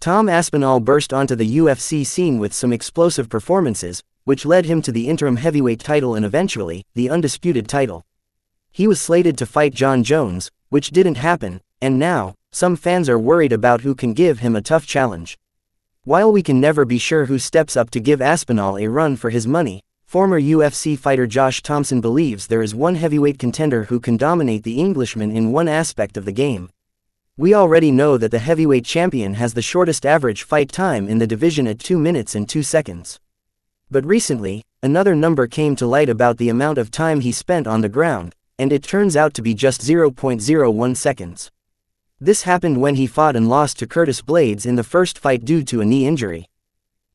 Tom Aspinall burst onto the UFC scene with some explosive performances, which led him to the interim heavyweight title and eventually, the undisputed title. He was slated to fight Jon Jones, which didn't happen, and now, some fans are worried about who can give him a tough challenge. While we can never be sure who steps up to give Aspinall a run for his money, former UFC fighter Josh Thomson believes there is one heavyweight contender who can dominate the Englishman in one aspect of the game. We already know that the heavyweight champion has the shortest average fight time in the division at 2 minutes and 2 seconds. But recently, another number came to light about the amount of time he spent on the ground, and it turns out to be just 0.01 seconds. This happened when he fought and lost to Curtis Blaydes in the first fight due to a knee injury.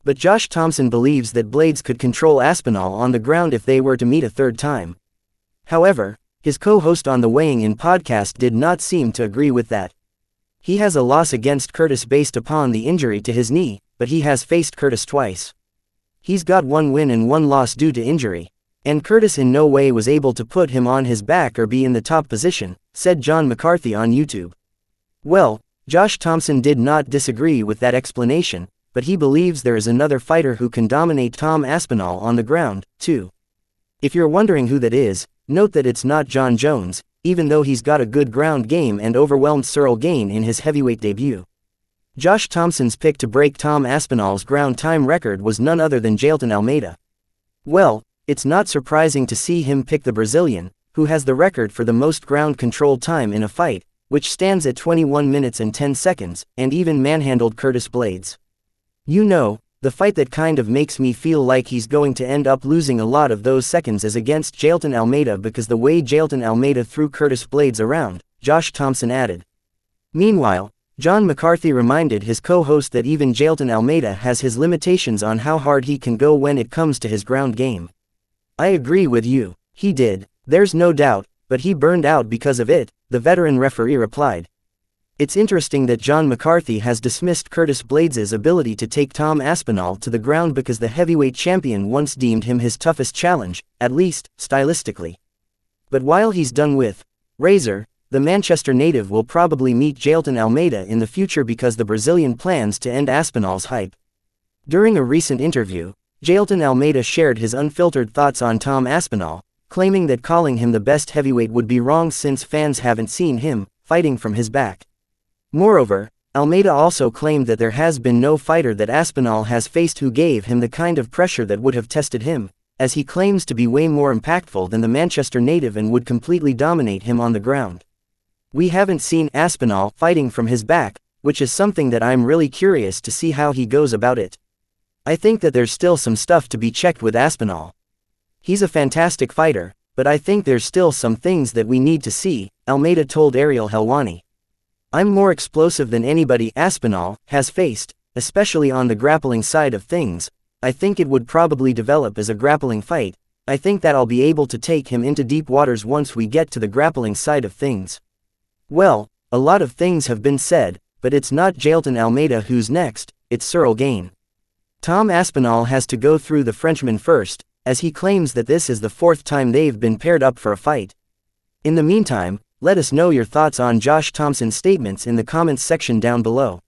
But Josh Thomson believes that Blaydes could control Aspinall on the ground if they were to meet a third time. However, his co-host on the Weighing In podcast did not seem to agree with that. He has a loss against Curtis based upon the injury to his knee, but he has faced Curtis twice. He's got 1 win and 1 loss due to injury, and Curtis in no way was able to put him on his back or be in the top position, said John McCarthy on YouTube. Well, Josh Thomson did not disagree with that explanation, but he believes there is another fighter who can dominate Tom Aspinall on the ground, too. If you're wondering who that is, note that it's not Jon Jones, even though he's got a good ground game and overwhelmed Cyril Gane in his heavyweight debut. Josh Thomson's pick to break Tom Aspinall's ground time record was none other than Jailton Almeida. Well, it's not surprising to see him pick the Brazilian, who has the record for the most ground control time in a fight, which stands at 21 minutes and 10 seconds, and even manhandled Curtis Blaydes. You know, the fight that kind of makes me feel like he's going to end up losing a lot of those seconds is against Jailton Almeida because the way Jailton Almeida threw Curtis Blaydes around, Josh Thomson added. Meanwhile, John McCarthy reminded his co-host that even Jailton Almeida has his limitations on how hard he can go when it comes to his ground game. I agree with you, he did, there's no doubt, but he burned out because of it, the veteran referee replied. It's interesting that John McCarthy has dismissed Curtis Blaydes' ability to take Tom Aspinall to the ground because the heavyweight champion once deemed him his toughest challenge, at least, stylistically. But while he's done with Razor, the Manchester native will probably meet Jailton Almeida in the future because the Brazilian plans to end Aspinall's hype. During a recent interview, Jailton Almeida shared his unfiltered thoughts on Tom Aspinall, claiming that calling him the best heavyweight would be wrong since fans haven't seen him fighting from his back. Moreover, Almeida also claimed that there has been no fighter that Aspinall has faced who gave him the kind of pressure that would have tested him, as he claims to be way more impactful than the Manchester native and would completely dominate him on the ground. We haven't seen Aspinall fighting from his back, which is something that I'm really curious to see how he goes about it. I think that there's still some stuff to be checked with Aspinall. He's a fantastic fighter, but I think there's still some things that we need to see, Almeida told Ariel Helwani. I'm more explosive than anybody Aspinall has faced, especially on the grappling side of things. I think it would probably develop as a grappling fight. I think that I'll be able to take him into deep waters once we get to the grappling side of things. Well, a lot of things have been said, but it's not Jailton Almeida who's next, it's Cyril Gane. Tom Aspinall has to go through the Frenchman first, as he claims that this is the 4th time they've been paired up for a fight. In the meantime, let us know your thoughts on Josh Thomson's statements in the comments section down below.